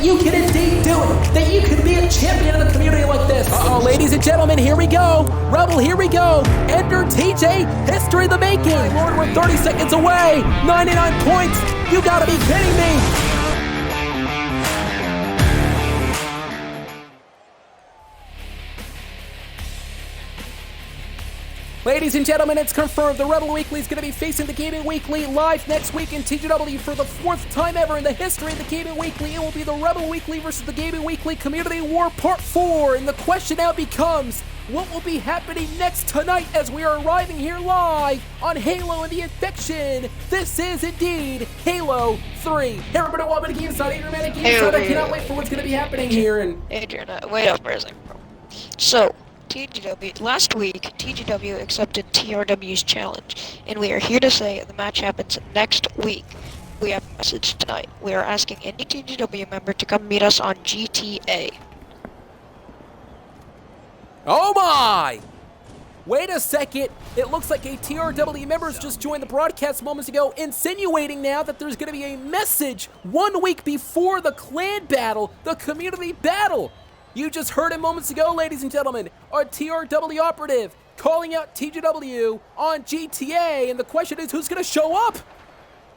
you can indeed do it, that you can be a champion in a community like this. Uh-oh, ladies and gentlemen, here we go. Rebel, here we go. Enter TJ, history in the making. Lord, we're 30 seconds away. 99 points. You gotta be kidding me. Ladies and gentlemen, it's confirmed. The Rebel Weekly is going to be facing the Gaming Weekly live next week in TGW for the 4th time ever in the history of the Gaming Weekly. It will be the Rebel Weekly versus the Gaming Weekly Community War Part 4. And the question now becomes, what will be happening next tonight as we are arriving here live on Halo and the Infection? This is indeed Halo 3. Hey everybody, welcome to GameSide. Adrian at GameSide. I cannot wait for what's going to be happening here. And Adrian, wait up for a second, bro. So, TGW, last week, TGW accepted TRW's challenge, and we are here to say the match happens next week. We have a message tonight. We are asking any TGW member to come meet us on GTA. Oh my! Wait a second, it looks like a TRW member has just joined the broadcast moments ago, insinuating now that there's going to be a message 1 week before the clan battle, the community battle. You just heard it moments ago, ladies and gentlemen. A TRW operative calling out TGW on GTA, and the question is, who's going to show up?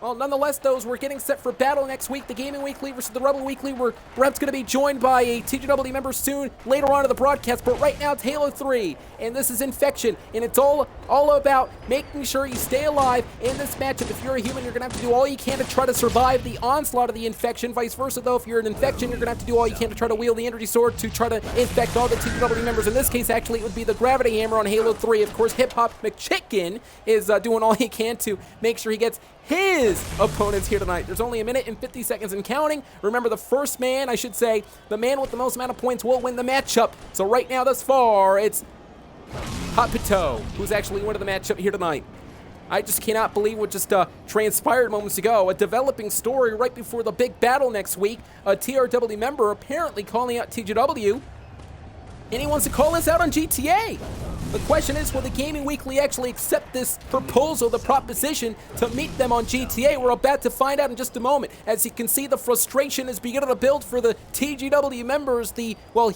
Well, nonetheless, those we're getting set for battle next week. The Gaming Weekly versus the Rebel Weekly. We're perhaps going to be joined by a TGW member soon, later on in the broadcast. But right now, it's Halo 3, and this is Infection, and it's all about making sure you stay alive in this matchup. If you're a human, you're going to have to do all you can to try to survive the onslaught of the Infection. Vice versa, though, if you're an Infection, you're going to have to do all you can to try to wield the energy sword to try to infect all the TGW members. In this case, actually, it would be the Gravity Hammer on Halo 3. Of course, Hip Hop McChicken is doing all he can to make sure he gets his opponents here tonight. There's only 1 minute and 50 seconds and counting. Remember, the first man, I should say, the man with the most amount of points will win the matchup. So right now, thus far, it's Hot Pateau, who's actually winning the matchup here tonight. I just cannot believe what just transpired moments ago. A developing story right before the big battle next week. A TRW member apparently calling out TGW, and he wants to call us out on GTA. The question is, will the Gaming Weekly actually accept this proposal, the proposition, to meet them on GTA? We're about to find out in just a moment. As you can see, the frustration is beginning to build for the TGW members,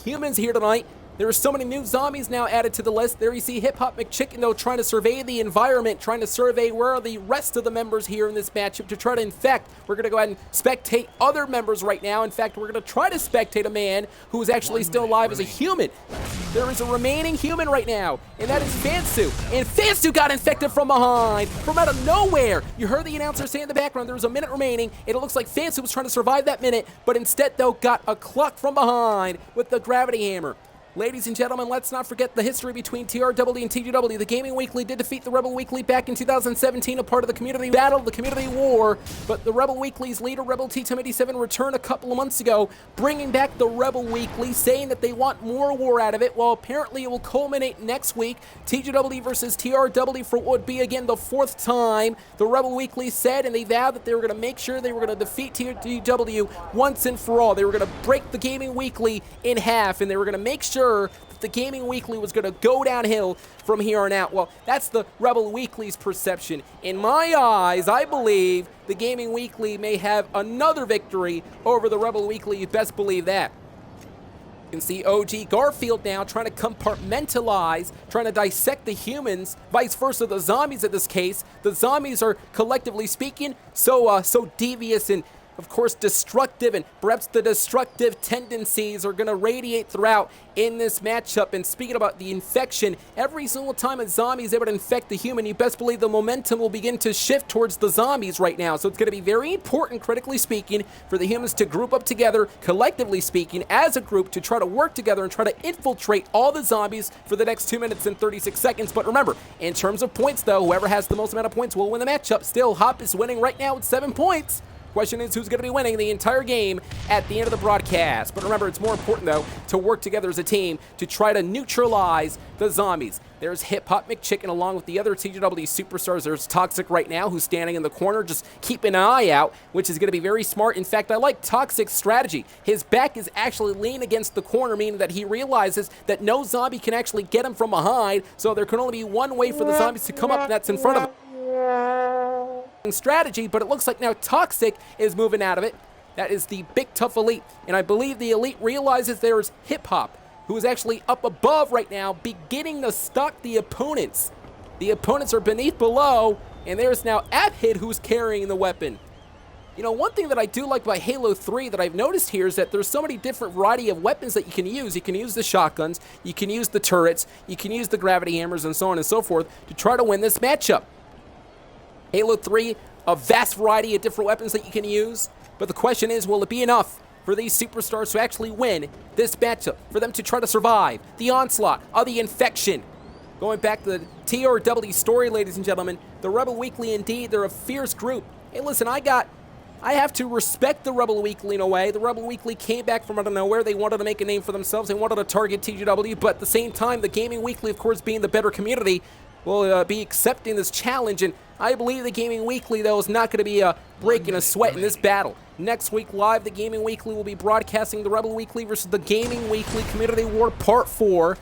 humans here tonight. There are so many new zombies now added to the list. There you see Hip Hop McChicken, though, trying to survey the environment, trying to survey where are the rest of the members here in this matchup to try to infect. We're going to go ahead and spectate other members right now. In fact, we're going to try to spectate a man who is actually still alive as a human. There is a remaining human right now, and that is Fansu. And Fansu got infected from behind, from out of nowhere. You heard the announcer say in the background there was a minute remaining, and it looks like Fansu was trying to survive that minute, but instead, though, got a cluck from behind with the Gravity Hammer. Ladies and gentlemen, let's not forget the history between TRW and TGW. The Gaming Weekly did defeat the Rebel Weekly back in 2017, a part of the community battle, the community war. But the Rebel Weekly's leader, Rebel T1087, returned a couple of months ago, bringing back the Rebel Weekly, saying that they want more war out of it. Well, apparently it will culminate next week. TGW versus TRW for what would be, again, the 4th time. The Rebel Weekly said, and they vowed that they were going to make sure they were going to defeat TGW once and for all. They were going to break the Gaming Weekly in half, and they were going to make sure that the Gaming Weekly was going to go downhill from here on out. Well, that's the Rebel Weekly's perception. In my eyes, I believe the Gaming Weekly may have another victory over the Rebel Weekly. You best believe that. You can see OG Garfield now trying to compartmentalize, trying to dissect the humans, vice versa the zombies in this case. The zombies are, collectively speaking, so devious and, of course, destructive, and perhaps the destructive tendencies are going to radiate throughout in this matchup. And speaking about the infection, every single time a zombie is able to infect the human, you best believe the momentum will begin to shift towards the zombies right now. So it's going to be very important, critically speaking, for the humans to group up together, collectively speaking, as a group, to try to work together and try to infiltrate all the zombies for the next 2 minutes and 36 seconds. But remember, in terms of points, though, whoever has the most amount of points will win the matchup. Still, Hop is winning right now with 7 points. Question is, who's going to be winning the entire game at the end of the broadcast? But remember, it's more important, though, to work together as a team to try to neutralize the zombies. There's Hip Hop McChicken along with the other TGW superstars. There's Toxic right now, who's standing in the corner, just keeping an eye out, which is going to be very smart. In fact, I like Toxic's strategy. His back is actually leaned against the corner, meaning that he realizes that no zombie can actually get him from behind, so there can only be one way for the zombies to come up, and that's in front of him. Strategy, but it looks like now Toxic is moving out of it. That is the Big Tough Elite. And I believe the Elite realizes there's Hip Hop, who is actually up above right now, beginning to stalk the opponents. The opponents are below, and there's now Abhid who's carrying the weapon. You know, one thing that I do like about Halo 3 that I've noticed here is that there's so many different variety of weapons that you can use. You can use the shotguns, you can use the turrets, you can use the gravity hammers, and so on and so forth to try to win this matchup. Halo 3, a vast variety of different weapons that you can use, but the question is, will it be enough for these superstars to actually win this matchup, for them to try to survive the onslaught of the infection? Going back to the TRW story, ladies and gentlemen, the Rebel Weekly, indeed, they're a fierce group. Hey, listen, I have to respect the Rebel Weekly in a way. The Rebel Weekly came back from out of nowhere. They wanted to make a name for themselves. They wanted to target TGW, but at the same time, the Gaming Weekly, of course, being the better community, will be accepting this challenge, and I believe the Gaming Weekly, though, is not going to be breaking a sweat in this battle. Next week live, the Gaming Weekly will be broadcasting the Rebel Weekly versus the Gaming Weekly Community War Part 4.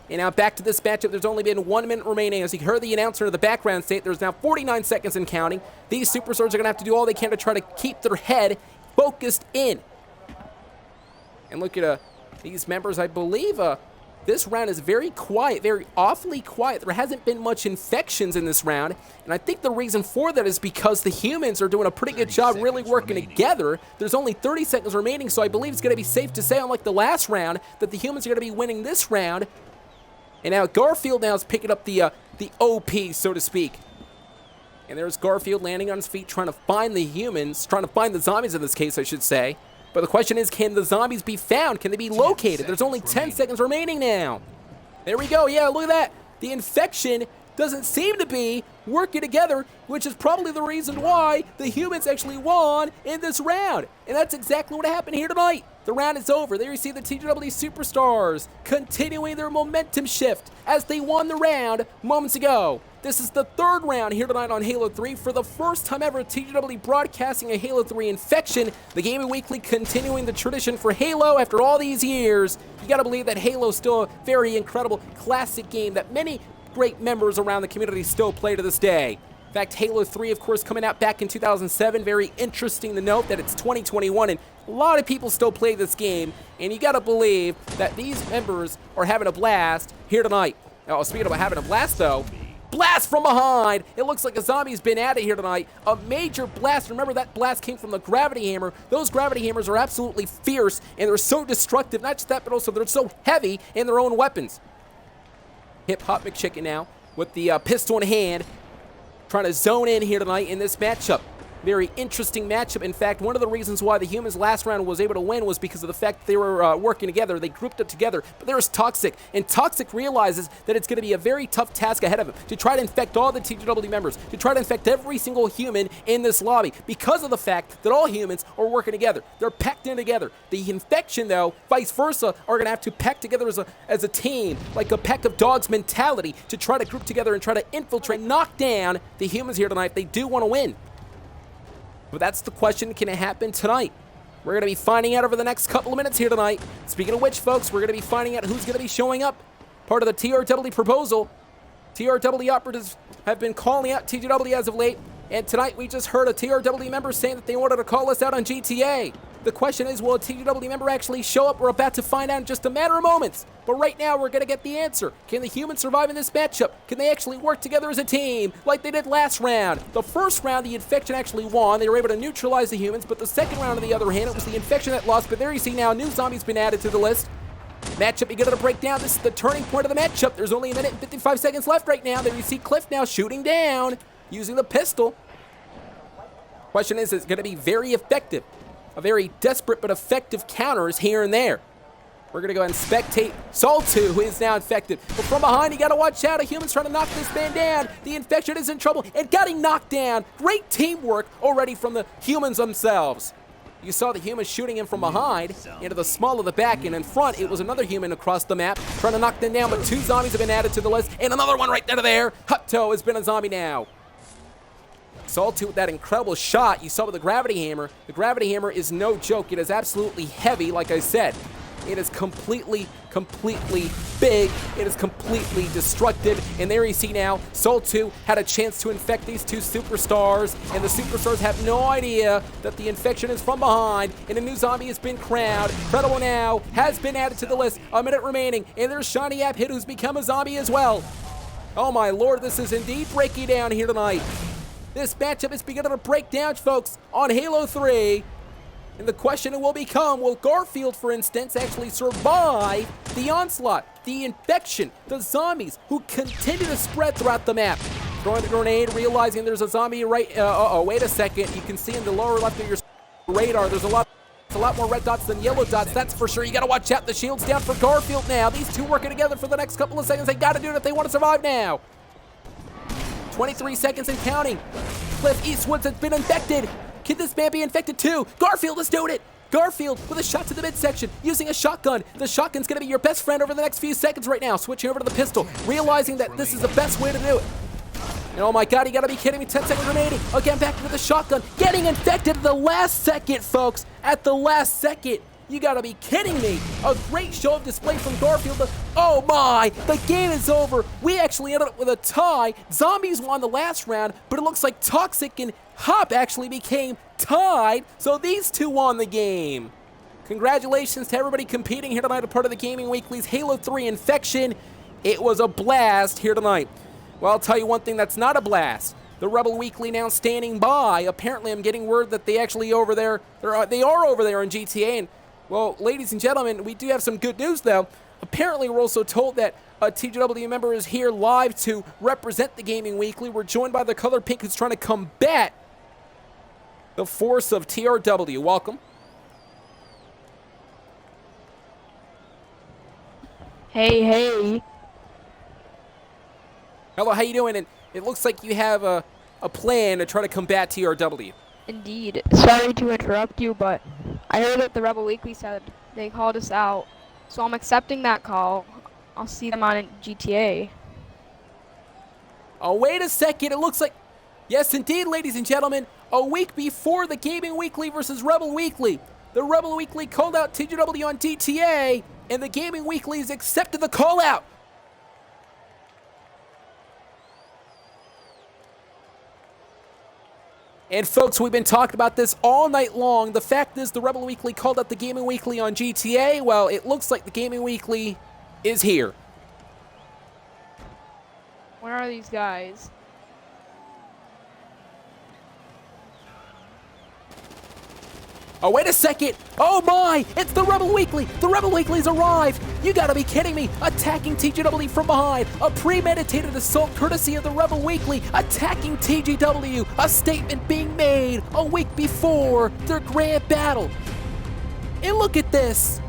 And now back to this matchup. There's only been 1 minute remaining. As you heard the announcer in the background state, there's now 49 seconds and counting. These superstars are going to have to do all they can to try to keep their head focused in. And look at these members. I believe this round is very quiet, very awfully quiet. There hasn't been much infections in this round. And I think the reason for that is because the humans are doing a pretty good job really working together. There's only 30 seconds remaining, so I believe it's going to be safe to say, unlike the last round, that the humans are going to be winning this round. And now Garfield now is picking up the OP, so to speak. And there's Garfield landing on his feet, trying to find the humans, trying to find the zombies in this case, I should say. But the question is, can the zombies be found? Can they be located? There's only 10 seconds remaining now. There we go. Yeah, look at that. The infection doesn't seem to be working together, which is probably the reason why the humans actually won in this round. And that's exactly what happened here tonight. The round is over. There you see the TGW Superstars continuing their momentum shift as they won the round moments ago. This is the third round here tonight on Halo 3. For the first time ever, TGW broadcasting a Halo 3 infection. The Gaming Weekly continuing the tradition for Halo after all these years. You gotta believe that Halo is still a very incredible classic game that many great members around the community still play to this day. In fact, Halo 3, of course, coming out back in 2007. Very interesting to note that it's 2021 and a lot of people still play this game. And you gotta believe that these members are having a blast here tonight. Oh, speaking about having a blast, though, blast from behind. It looks like a zombie's been at it here tonight. A major blast. Remember, that blast came from the gravity hammer. Those gravity hammers are absolutely fierce, and they're so destructive. Not just that, but also they're so heavy in their own weapons. Hip Hop McChicken now with the pistol in hand, trying to zone in here tonight in this matchup. Very interesting matchup. In fact, one of the reasons why the humans last round was able to win was because of the fact that they were working together. They grouped up together. But there's Toxic, and Toxic realizes that it's going to be a very tough task ahead of him to try to infect all the TGW members, to try to infect every single human in this lobby because of the fact that all humans are working together. They're packed in together. The infection, though, vice versa, are going to have to pack together as a team, like a pack of dogs mentality, to try to group together and try to infiltrate, knock down the humans here tonight if they do want to win. But that's the question, can it happen tonight? We're going to be finding out over the next couple of minutes here tonight. Speaking of which, folks, we're going to be finding out who's going to be showing up. Part of the TRW proposal. TRW operatives have been calling out TGW as of late. And tonight we just heard a TRW member saying that they wanted to call us out on GTA. The question is, will a TGW member actually show up? We're about to find out in just a matter of moments. But right now, we're going to get the answer. Can the humans survive in this matchup? Can they actually work together as a team like they did last round? The first round, the infection actually won. They were able to neutralize the humans. But the second round, on the other hand, it was the infection that lost. But there you see now, a new zombie's been added to the list. Matchup, you get to break down. This is the turning point of the matchup. There's only a minute and 55 seconds left right now. There you see Cliff now shooting down using the pistol. Question is it going to be very effective? A very desperate but effective counters here and there. We're going to go ahead and spectate Sol2, who is now infected. But from behind, you got to watch out. A human's trying to knock this man down. The infection is in trouble and getting knocked down. Great teamwork already from the humans themselves. You saw the human shooting him from behind into the small of the back, and in front, it was another human across the map trying to knock them down, but two zombies have been added to the list, and another one right there. Hutto has been a zombie now. Sol2 with that incredible shot you saw with the gravity hammer. The gravity hammer is no joke. It is absolutely heavy, like I said. It is completely big. It is completely destructive. And there you see now, Soul 2 had a chance to infect these two superstars, and the superstars have no idea that the infection is from behind, and a new zombie has been crowned. Credible now has been added to the list. A minute remaining, and there's Shiny App Hit, who's become a zombie as well. Oh my lord, this is indeed breaking down here tonight. This matchup is beginning to break down, folks, on Halo 3. And the question will become, will Garfield, for instance, actually survive the onslaught, the infection, the zombies who continue to spread throughout the map? Throwing a grenade, realizing there's a zombie right, wait a second. You can see in the lower left of your radar, there's a lot more red dots than yellow dots, that's for sure. You gotta watch out, the shield's down for Garfield now. These two working together for the next couple of seconds. They gotta do it if they want to survive now. 23 seconds and counting. Cliff Eastwoods has been infected. Can this man be infected too? Garfield is doing it. Garfield with a shot to the midsection using a shotgun. The shotgun's gonna be your best friend over the next few seconds right now. Switching over to the pistol, realizing that this is the best way to do it. And oh my god, you gotta be kidding me, 10 seconds remaining. Again, back to the shotgun, getting infected at the last second, folks. At the last second. You gotta be kidding me. A great show of display from Garfield. Oh my, the game is over. We actually ended up with a tie. Zombies won the last round, but it looks like Toxic and Hop actually became tied. So these two won the game. Congratulations to everybody competing here tonight, a part of the Gaming Weekly's Halo 3 Infection. It was a blast here tonight. Well, I'll tell you one thing that's not a blast. The Rebel Weekly now standing by. Apparently, I'm getting word that they actually they are over there in GTA. And well, ladies and gentlemen, we do have some good news, though. Apparently, we're also told that a TGW member is here live to represent the Gaming Weekly. We're joined by the Color Pink, who's trying to combat the force of TRW. Welcome. Hey. Hello, how you doing? And it looks like you have a plan to try to combat TRW. Indeed. Sorry to interrupt you, but I heard that the Rebel Weekly said they called us out, so I'm accepting that call. I'll see them on GTA. Oh, wait a second. It looks like... Yes, indeed, ladies and gentlemen. A week before the Gaming Weekly versus Rebel Weekly, the Rebel Weekly called out TGW on GTA, and the Gaming Weekly has accepted the call out. And folks, we've been talking about this all night long. The fact is, the Rebel Weekly called out the Gaming Weekly on GTA. Well, it looks like the Gaming Weekly is here. Where are these guys? Oh, wait a second. Oh my, it's the Rebel Weekly. The Rebel Weekly's arrived. You gotta be kidding me. Attacking TGW from behind. A premeditated assault courtesy of the Rebel Weekly. Attacking TGW. A statement being made a week before their grand battle. And look at this.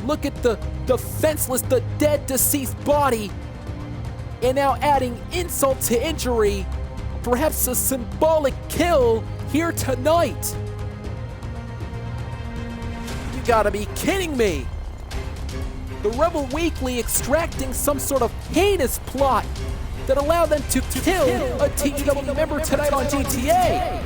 Look at the defenseless, the dead, deceased body. And now adding insult to injury. Perhaps a symbolic kill here tonight. Gotta be kidding me! The Rebel Weekly extracting some sort of heinous plot that allowed them to kill a TGW member tonight on GTA!